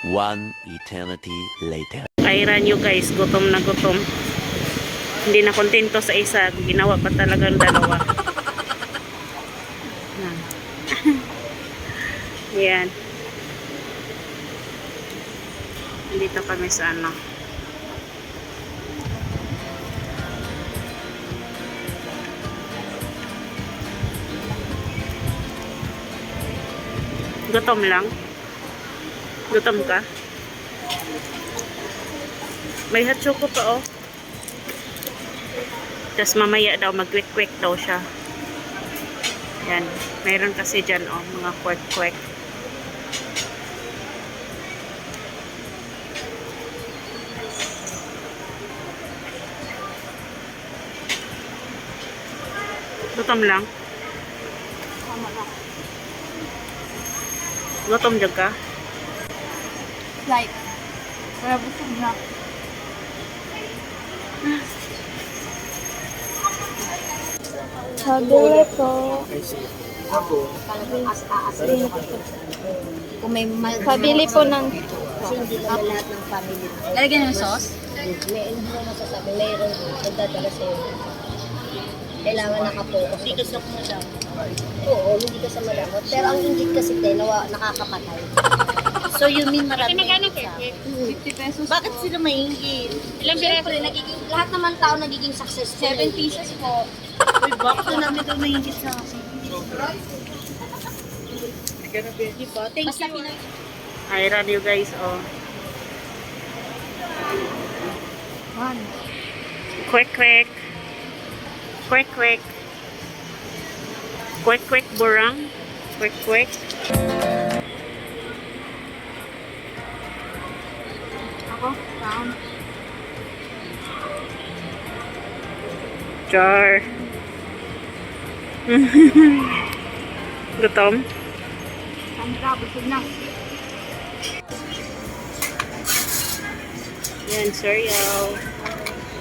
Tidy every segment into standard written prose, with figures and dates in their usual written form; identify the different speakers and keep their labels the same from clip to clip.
Speaker 1: One eternity later.
Speaker 2: Kaira nyo guys, gutom na gutom. Hindi na kontento sa isa, ginawa pa talagang dalawa. Yan. Nandito kami sa ano. Gutom lang. Gutom ka? May hot choco pa oh. Tapos mamaya daw mag-quick-quick daw siya. Yan. Mayroon kasi dyan oh, mga quick-quick. Gutom lang. Gutom dyan ka?
Speaker 3: Sprite. Para busog na. Pabili po.
Speaker 4: Kung may
Speaker 3: Pabili po ng...
Speaker 4: hindi naman lahat ng family.
Speaker 3: Lalagyan ng sauce?
Speaker 4: May hindi mo masasabi, mayroon nagdadala sa'yo. Kailangan nakapokus. Hindi ka sa madamot. Oo, hindi ka sa madamot. Pero ang ingit kasi tayo, nakakapatay. So you mean marami
Speaker 3: Magkano
Speaker 4: sa...
Speaker 3: 50 pesos
Speaker 4: Bakit
Speaker 3: po.
Speaker 4: sila maingit?
Speaker 3: Ilang
Speaker 4: Siyempre, lahat naman tao nagiging successful.
Speaker 3: 7 pieces po.
Speaker 4: Uy, bakit namin daw maingit sa akin? Diba? Thank you.
Speaker 2: Ayan you guys, oh. Quick, quick. Quick, quick. Quick, quick, burang. Quick, quick.
Speaker 3: Ako, pound.
Speaker 2: Jar. Gutom?
Speaker 3: Sandra, busog na.
Speaker 2: Yan, cereal.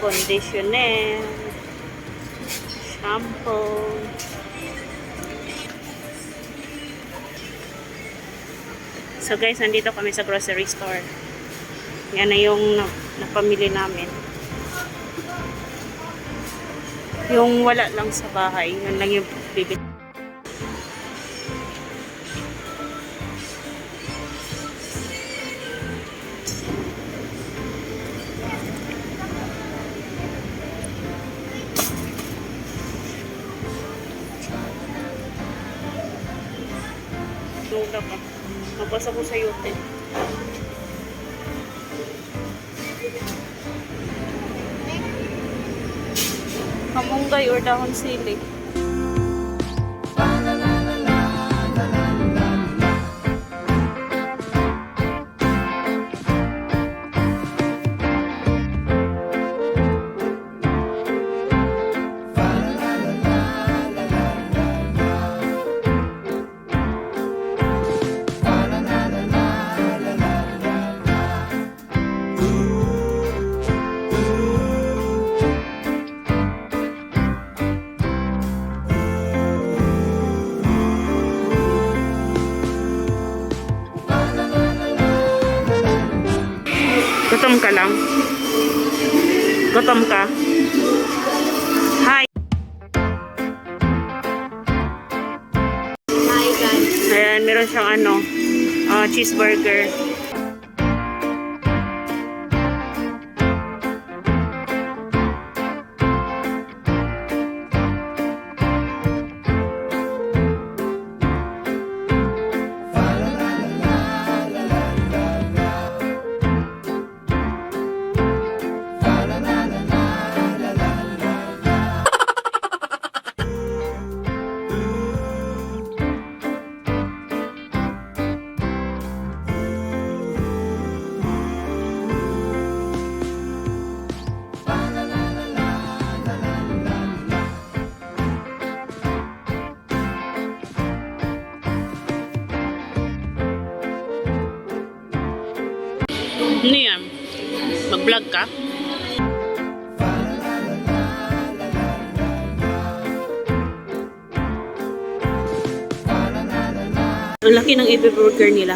Speaker 2: Conditioner. Shampoo. So guys, nandito kami sa grocery store. Yan na yung napamili namin. Yung wala lang sa bahay, yun lang yung bibili. Nula pa. Mabasa ko sa yote. Kamunggay or dahon sili. Gutom ka lang? Gutom ka? Hi!
Speaker 4: Hi guys.
Speaker 2: Ayan, meron siyang cheeseburger. Ano yan? Mag-vlog ka? Ang laki ng burger nila.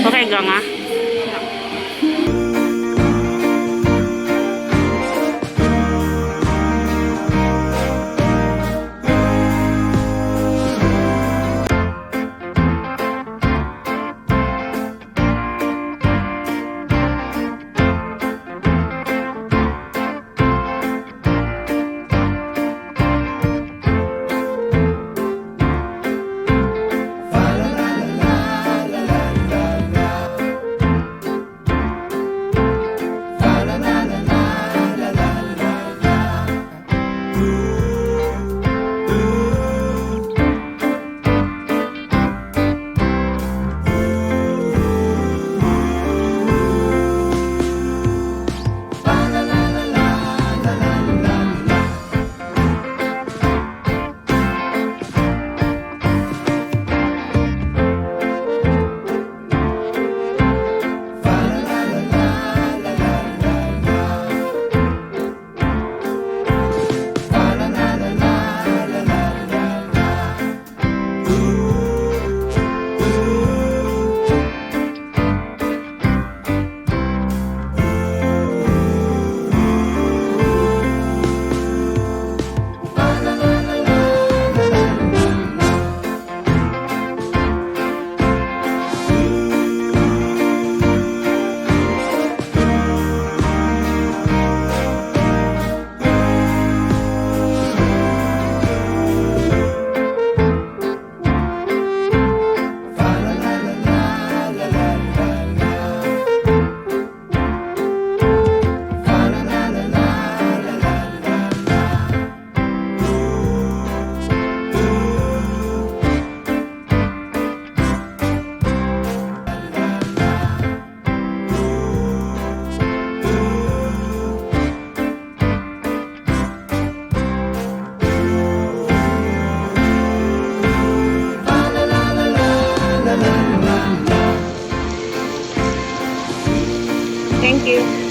Speaker 2: Okay ka nga? Thank you.